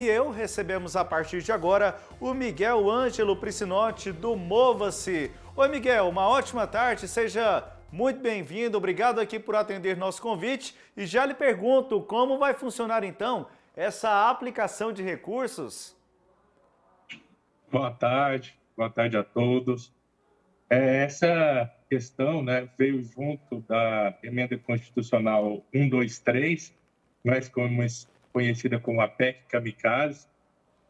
E eu recebemos a partir de agora o Miguel Ângelo Priscinotti do Mova-se. Oi, Miguel, uma ótima tarde, seja muito bem-vindo, obrigado aqui por atender nosso convite. E já lhe pergunto, como vai funcionar então essa aplicação de recursos? Boa tarde a todos. Essa questão, né, veio junto da emenda constitucional 123, conhecida como a PEC Kamikaze,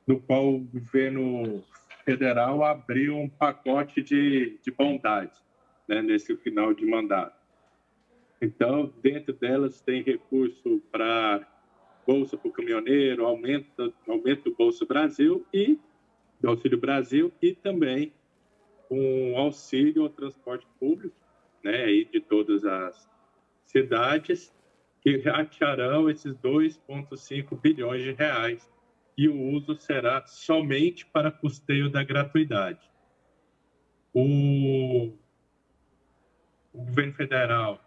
no qual o governo federal abriu um pacote de bondade, né, nesse final de mandato. Então, dentro delas tem recurso para Bolsa para o Caminhoneiro, aumento do Bolsa Brasil e do Auxílio Brasil e também um auxílio ao transporte público, né, aí de todas as cidades, que ratearão esses 2,5 bilhões de reais. E o uso será somente para custeio da gratuidade. O governo federal,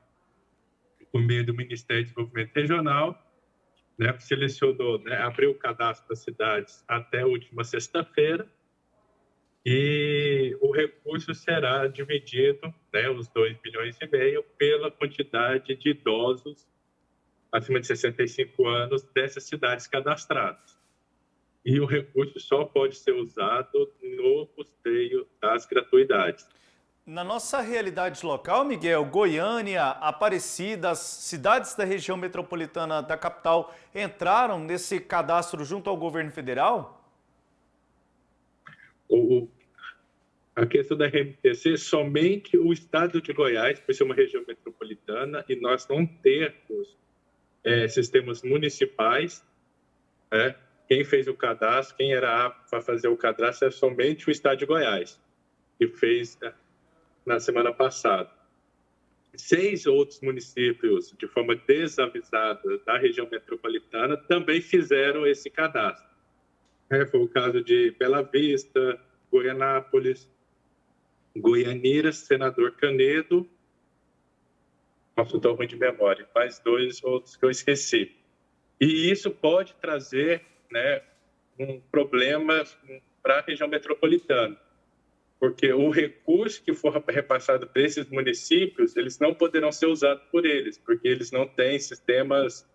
por meio do Ministério do Desenvolvimento Regional, né, selecionou, né, abriu o cadastro das cidades até a última sexta-feira, e o recurso será dividido, né, os 2,5 bilhões, pela quantidade de idosos acima de 65 anos dessas cidades cadastradas. E o recurso só pode ser usado no custeio das gratuidades. Na nossa realidade local, Miguel, Goiânia, Aparecida, as cidades da região metropolitana da capital entraram nesse cadastro junto ao governo federal? O, a questão da RMTC, somente o estado de Goiás, por ser uma região metropolitana, e nós não termos sistemas municipais, né? Quem fez o cadastro, quem era apto para fazer o cadastro é somente o estado de Goiás, que fez na semana passada. 6 outros municípios, de forma desavisada, da região metropolitana, também fizeram esse cadastro. Foi o caso de Bela Vista, Goianápolis, Goianira, Senador Canedo. Nossa, estou ruim de memória, mais 2 outros que eu esqueci. E isso pode trazer, né, um problema para a região metropolitana, porque o recurso que for repassado para esses municípios, eles não poderão ser usados por eles, porque eles não têm sistemas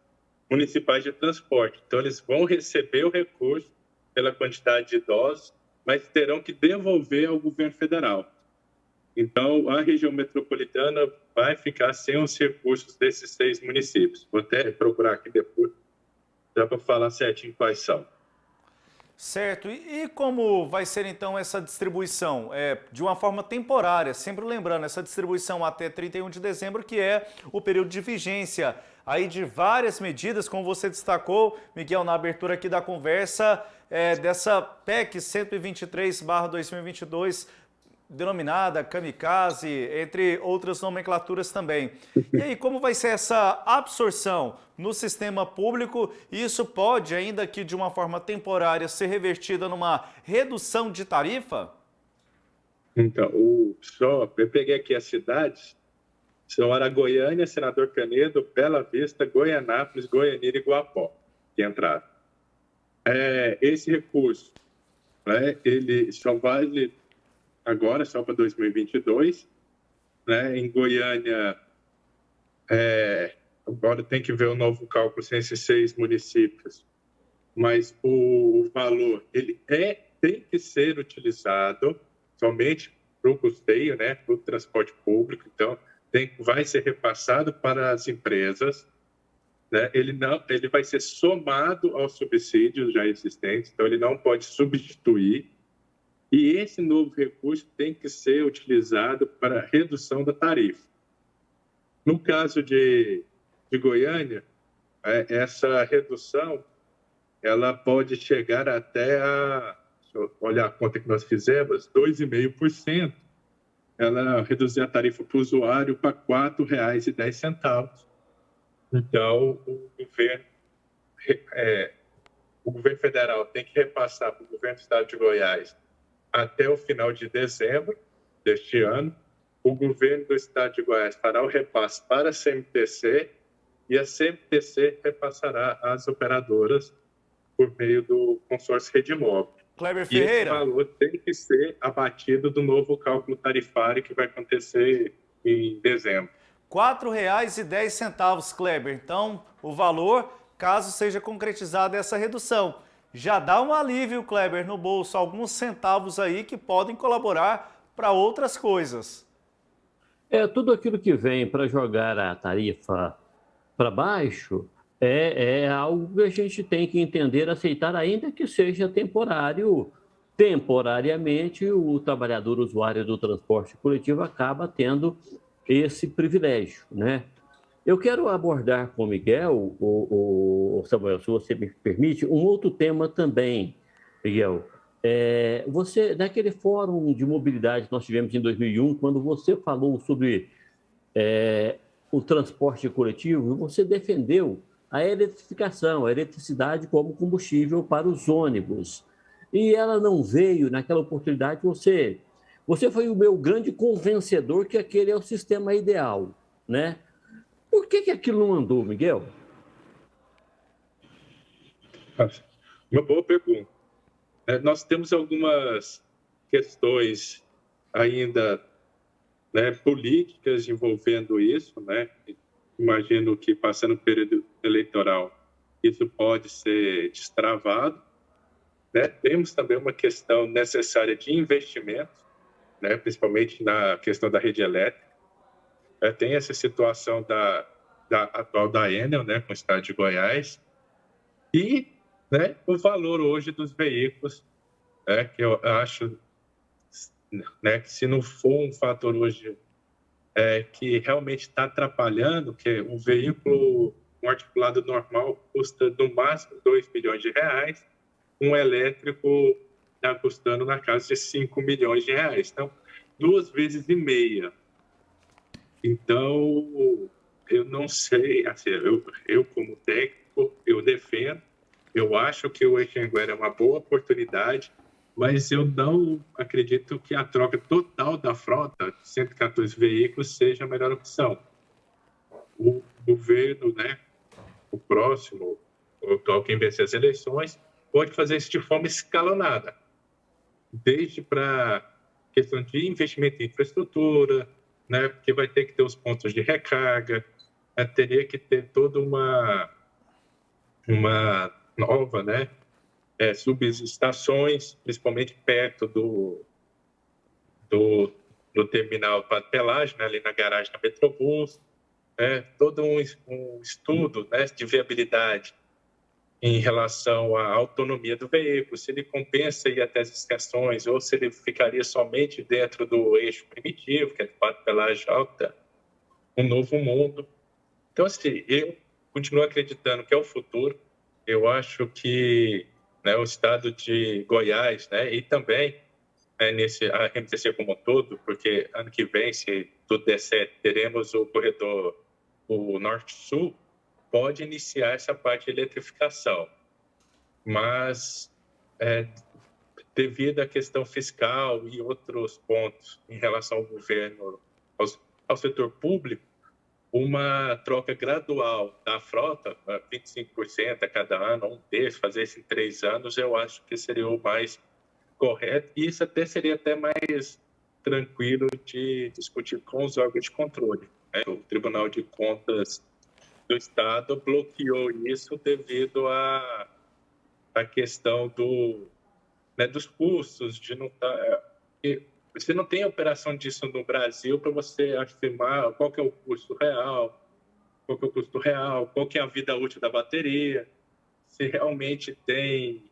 municipais de transporte. Então, eles vão receber o recurso pela quantidade de idosos, mas terão que devolver ao governo federal. Então, a região metropolitana vai ficar sem os recursos desses 6 municípios. Vou até procurar aqui depois, dá para falar certinho quais são. Certo. E como vai ser então essa distribuição? De uma forma temporária, sempre lembrando, essa distribuição até 31 de dezembro, que é o período de vigência aí de várias medidas, como você destacou, Miguel, na abertura aqui da conversa, dessa PEC 123/2022, denominada Kamikaze, entre outras nomenclaturas também. E aí, como vai ser essa absorção no sistema público? E isso pode, ainda que de uma forma temporária, ser revertida numa redução de tarifa? Então, eu peguei aqui as cidades, são Aragoiânia, Senador Canedo, Bela Vista, Goianápolis, Goianira e Guapó, que entraram. Esse recurso, né, ele só vale agora, só para 2022, né? Em Goiânia, agora tem que ver o novo cálculo sem esses 6 municípios, mas o valor ele tem que ser utilizado somente para o custeio, né, para o transporte público. Então, vai ser repassado para as empresas, né? Ele vai ser somado aos subsídios já existentes, então ele não pode substituir. E esse novo recurso tem que ser utilizado para redução da tarifa. No caso de Goiânia, essa redução ela pode chegar até deixa eu olhar a conta que nós fizemos, 2,5%. Ela reduzir a tarifa para o usuário para R$ 4,10. Então, o governo federal tem que repassar para o governo do estado de Goiás até o final de dezembro deste ano. O governo do estado de Goiás fará o repasse para a CMTC e a CMTC repassará às operadoras por meio do consórcio Rede Móvel. Kleber E esse Ferreira. valor tem que ser abatido do novo cálculo tarifário que vai acontecer em dezembro. R$ 4,10, Kleber. Então, o valor, caso seja concretizada essa redução. Já dá um alívio, Kleber, no bolso, alguns centavos aí que podem colaborar para outras coisas. Tudo aquilo que vem para jogar a tarifa para baixo é algo que a gente tem que entender, aceitar, ainda que seja temporário. Temporariamente, o trabalhador usuário do transporte coletivo acaba tendo esse privilégio, né? Eu quero abordar com o Miguel, o Samuel, se você me permite, um outro tema também, Miguel. Você, naquele fórum de mobilidade que nós tivemos em 2001, quando você falou sobre o transporte coletivo, você defendeu a eletrificação, a eletricidade como combustível para os ônibus. E ela não veio naquela oportunidade. Você foi o meu grande convencedor que aquele é o sistema ideal, né? Por que aquilo não andou, Miguel? Uma boa pergunta. Nós temos algumas questões ainda, né, políticas envolvendo isso, né? Imagino que, passando o período eleitoral, isso pode ser destravado, né? Temos também uma questão necessária de investimento, né, principalmente na questão da rede elétrica. Tem essa situação da atual da Enel, né, com o estado de Goiás, e, né, o valor hoje dos veículos, que eu acho, né, que se não for um fator hoje que realmente está atrapalhando, que um veículo, um articulado normal custa no máximo 2 milhões de reais, um elétrico está custando na casa de 5 milhões de reais. Então, 2,5 vezes. Então, eu não sei, assim, eu como técnico, eu defendo, eu acho que o Anhanguera é uma boa oportunidade, mas eu não acredito que a troca total da frota, 114 veículos, seja a melhor opção. O governo, né, o próximo, o atual quem vencer as eleições, pode fazer isso de forma escalonada, desde para questão de investimento em infraestrutura, né, porque vai ter que ter os pontos de recarga, teria que ter toda uma nova, né, subestações, principalmente perto do terminal Padre Pelágio, né, ali na garagem da Metrobus, todo um estudo, né, de viabilidade em relação à autonomia do veículo, se ele compensa ir até as estações ou se ele ficaria somente dentro do eixo primitivo, que é do Padre Pelágio Alta, um novo mundo. Então, assim, eu continuo acreditando que é o futuro. Eu acho que, né, o estado de Goiás, né, e também a RMTC como um todo, porque ano que vem, se tudo der certo, teremos o corredor, o Norte-Sul, pode iniciar essa parte de eletrificação. Mas, devido à questão fiscal e outros pontos em relação ao governo, ao setor público, uma troca gradual da frota, 25% a cada ano, um terço, fazer isso em 3 anos, eu acho que seria o mais correto. E isso seria até mais tranquilo de discutir com os órgãos de controle. O Tribunal de Contas do Estado bloqueou isso devido à questão dos custos, de não você não tem operação disso no Brasil para você afirmar qual que é o custo real, qual que é a vida útil da bateria, se realmente tem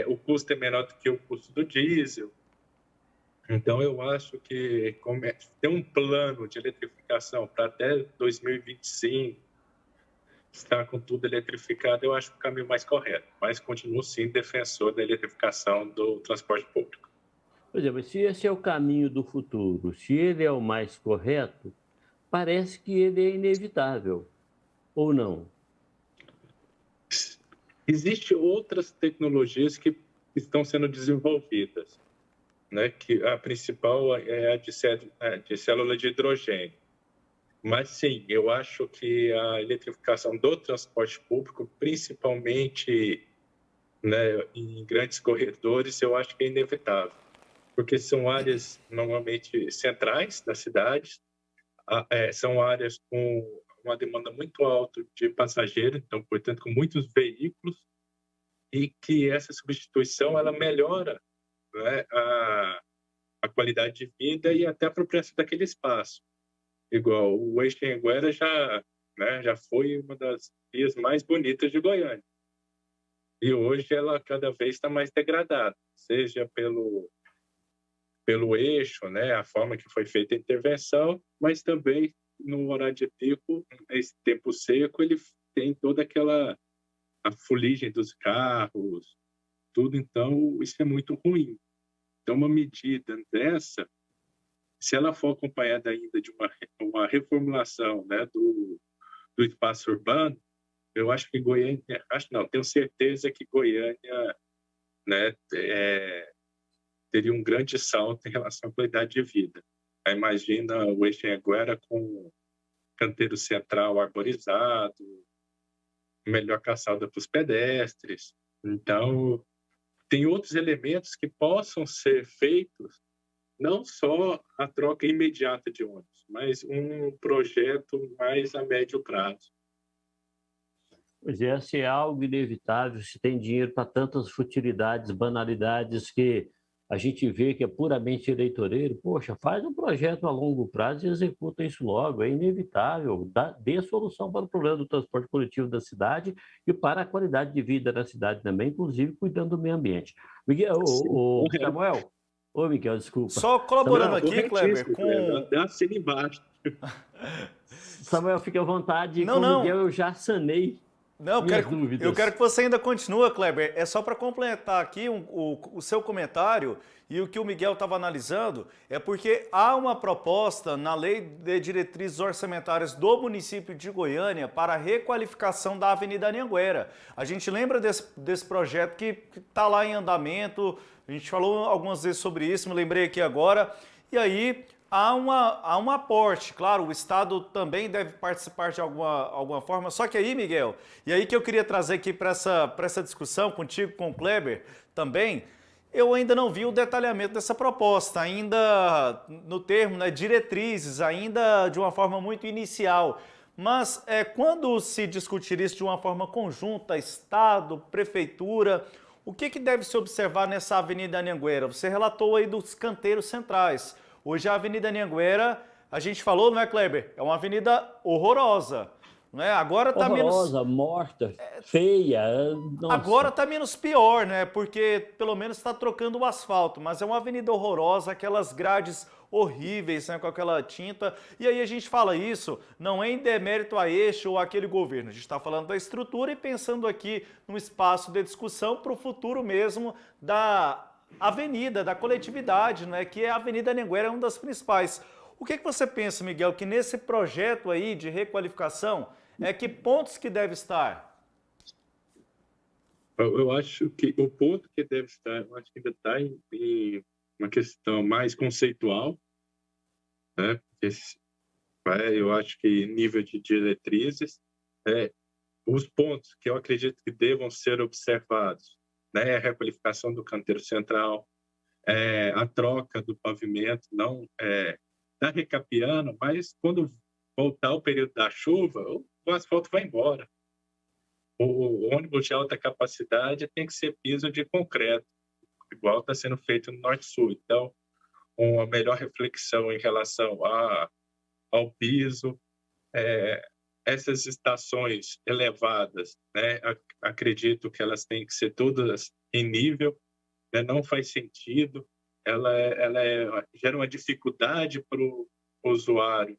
o custo é menor do que o custo do diesel. Então, eu acho que ter um plano de eletrificação para até 2025, estar com tudo eletrificado, eu acho o caminho mais correto. Mas continuo, sim, defensor da eletrificação do transporte público. Por exemplo, se esse é o caminho do futuro, se ele é o mais correto, parece que ele é inevitável, ou não? Existem outras tecnologias que estão sendo desenvolvidas, né? Que a principal é a de célula de hidrogênio. Mas, sim, eu acho que a eletrificação do transporte público, principalmente né, em grandes corredores, eu acho que é inevitável, porque são áreas normalmente centrais das cidades, são áreas com uma demanda muito alta de passageiros, então, portanto, com muitos veículos, e que essa substituição ela melhora, né, a qualidade de vida e até a apropriação daquele espaço. Igual o Eixo Anhanguera já, né, já foi uma das vias mais bonitas de Goiânia. E hoje ela cada vez está mais degradada, seja pelo eixo, né, a forma que foi feita a intervenção, mas também no horário de pico, esse tempo seco, ele tem toda aquela a fuligem dos carros, tudo, então isso é muito ruim. Então uma medida dessa, se ela for acompanhada ainda de uma reformulação, né, do espaço urbano, eu acho que Goiânia, acho não, tenho certeza que Goiânia, né, teria um grande salto em relação à qualidade de vida. Aí imagina o Eixo Anhanguera com canteiro central arborizado, melhor calçada para os pedestres. Então, tem outros elementos que possam ser feitos, não só a troca imediata de ônibus, mas um projeto mais a médio prazo. Pois é, se é algo inevitável, se tem dinheiro para tantas futilidades, banalidades que a gente vê que é puramente eleitoreiro, poxa, faz um projeto a longo prazo e executa isso logo, é inevitável, dê solução para o problema do transporte coletivo da cidade e para a qualidade de vida da cidade também, inclusive cuidando do meio ambiente. Miguel, Samuel, Miguel, desculpa. Só colaborando aqui, Kleber, Dá assina embaixo. Samuel, fique à vontade, não, com o Miguel eu já sanei. Não, eu quero que você ainda continue, Kleber. É só para complementar aqui o seu comentário e o que o Miguel estava analisando, é porque há uma proposta na Lei de Diretrizes Orçamentárias do município de Goiânia para a requalificação da Avenida Anhanguera. A gente lembra desse projeto que está lá em andamento, a gente falou algumas vezes sobre isso, me lembrei aqui agora, e aí há um aporte, claro, o Estado também deve participar de alguma forma, só que aí, Miguel, e aí que eu queria trazer aqui para essa discussão contigo, com o Kleber também, eu ainda não vi o detalhamento dessa proposta, ainda no termo, né, diretrizes, ainda de uma forma muito inicial. Mas quando se discutir isso de uma forma conjunta, Estado, Prefeitura, o que deve se observar nessa Avenida Anhanguera? Você relatou aí dos canteiros centrais. Hoje a Avenida Anhanguera, a gente falou, não é, Kleber? É uma avenida horrorosa. Não é? Agora está horrorosa, morta, feia. Nossa. Agora está menos pior, né? Porque pelo menos está trocando o asfalto, mas é uma avenida horrorosa, aquelas grades horríveis, né, com aquela tinta. E aí a gente fala isso, não é em demérito a este ou aquele governo. A gente está falando da estrutura e pensando aqui num espaço de discussão para o futuro mesmo da avenida, da coletividade, né, que a Avenida Anhanguera é uma das principais. O que você pensa, Miguel, que nesse projeto aí de requalificação, que pontos que deve estar? Eu acho que o ponto que deve estar, eu acho que ainda está em uma questão mais conceitual, né? Eu acho que nível de diretrizes, os pontos que eu acredito que devam ser observados, né? A requalificação do canteiro central, a troca do pavimento, não está recapeando, mas quando voltar o período da chuva, o asfalto vai embora. O ônibus de alta capacidade tem que ser piso de concreto, igual está sendo feito no Norte-Sul. Então, uma melhor reflexão em relação ao piso, essas estações elevadas, né, acredito que elas têm que ser todas em nível, né, não faz sentido, gera uma dificuldade para o usuário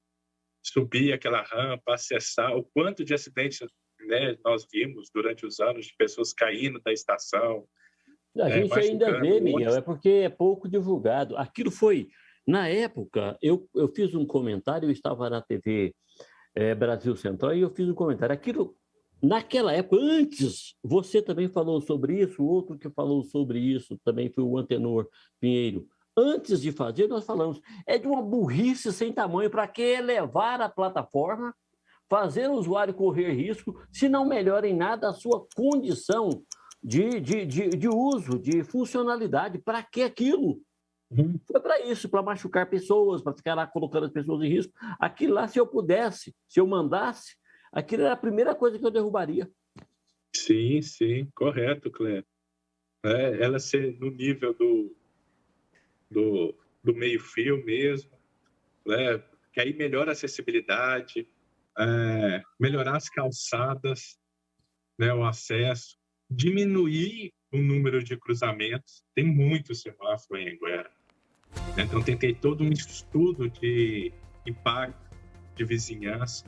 subir aquela rampa, acessar. O quanto de acidentes, né, nós vimos durante os anos de pessoas caindo da estação. A gente ainda vê, Miguel, é porque é pouco divulgado. Aquilo foi, na época, eu fiz um comentário, eu estava na TV Brasil Central e eu fiz um comentário. Aquilo, naquela época, antes, você também falou sobre isso, o outro que falou sobre isso também foi o Antenor Pinheiro. Antes de fazer, nós falamos, é de uma burrice sem tamanho. Para que elevar a plataforma, fazer o usuário correr risco, se não melhora em nada a sua condição de uso, de funcionalidade. Para que aquilo? Foi para isso, para machucar pessoas, para ficar lá colocando as pessoas em risco. Aquilo lá, se eu pudesse, se eu mandasse, aquilo era a primeira coisa que eu derrubaria. Sim, sim, correto, Cléber. Ela ser no nível do meio-fio mesmo, né? Que aí melhora a acessibilidade, melhorar as calçadas, né? O acesso, diminuir o número de cruzamentos. Tem muito semáforo em Anguera. Então, tentei todo um estudo de impacto de vizinhança,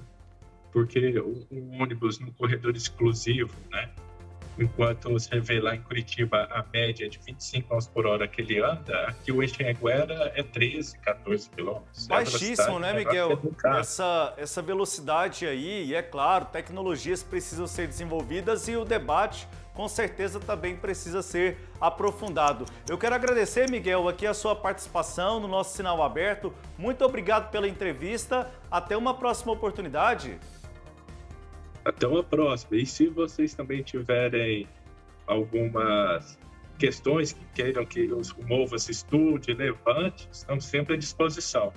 porque um ônibus no corredor exclusivo, né? Enquanto você vê lá em Curitiba a média de 25 km por hora que ele anda, aqui o eixo em Anguera é 13, 14 quilômetros. Baixíssimo, né, Miguel? Essa velocidade aí, e é claro, tecnologias precisam ser desenvolvidas e o debate com certeza também precisa ser aprofundado. Eu quero agradecer, Miguel, aqui a sua participação no nosso Sinal Aberto. Muito obrigado pela entrevista. Até uma próxima oportunidade. Até uma próxima. E se vocês também tiverem algumas questões que queiram que o Mova-se estude, levante, estamos sempre à disposição.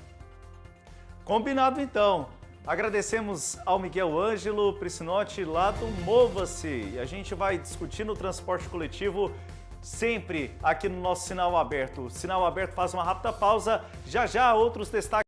Combinado, então. Agradecemos ao Miguel Ângelo Priscinotti lá do Mova-se. E a gente vai discutir no transporte coletivo sempre aqui no nosso Sinal Aberto. O Sinal Aberto faz uma rápida pausa. Já já outros destaques.